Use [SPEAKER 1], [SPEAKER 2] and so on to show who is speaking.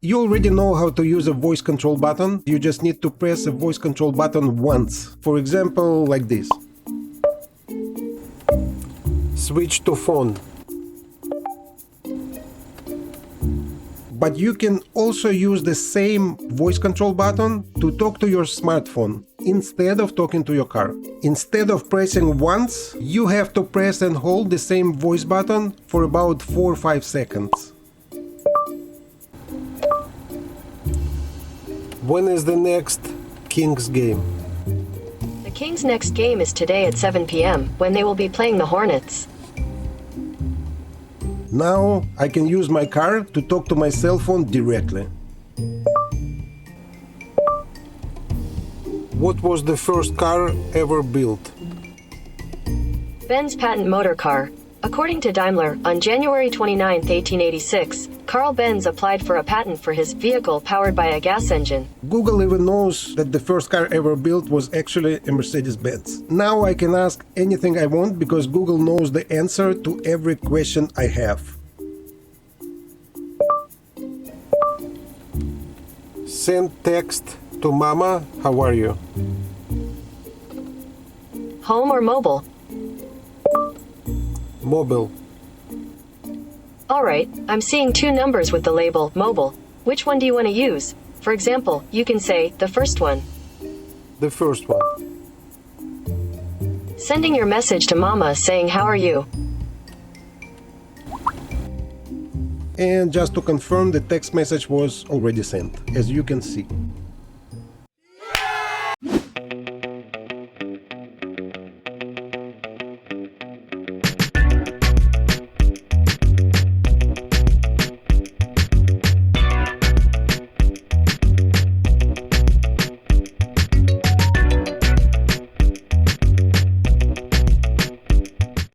[SPEAKER 1] You already know how to use a voice control button. You just need to press a voice control button once. For example, like this. Switch to phone. But you can also use the same voice control button to talk to your smartphone instead of talking to your car. Instead of pressing once, you have to press and hold the same voice button for about 4 or 5 seconds. When is the next Kings game?
[SPEAKER 2] The Kings' next game is today at 7 p.m. when they will be playing the Hornets.
[SPEAKER 1] Now I can use my car to talk to my cell phone directly. What was the first car ever built?
[SPEAKER 2] Benz patent motor car. According to Daimler, on January 29, 1886, Carl Benz applied for a patent for his vehicle powered by a gas engine.
[SPEAKER 1] Google even knows that the first car ever built was actually a Mercedes-Benz. Now I can ask anything I want because Google knows the answer to every question I have. Send text to Mama, how are you?
[SPEAKER 2] Home or mobile?
[SPEAKER 1] Mobile.
[SPEAKER 2] Alright, I'm seeing 2 numbers with the label mobile. Which one do you want to use? For example, you can say the first one.
[SPEAKER 1] The first one.
[SPEAKER 2] Sending your message to Mama saying how are you?
[SPEAKER 1] And just to confirm, the text message was already sent, as you can see.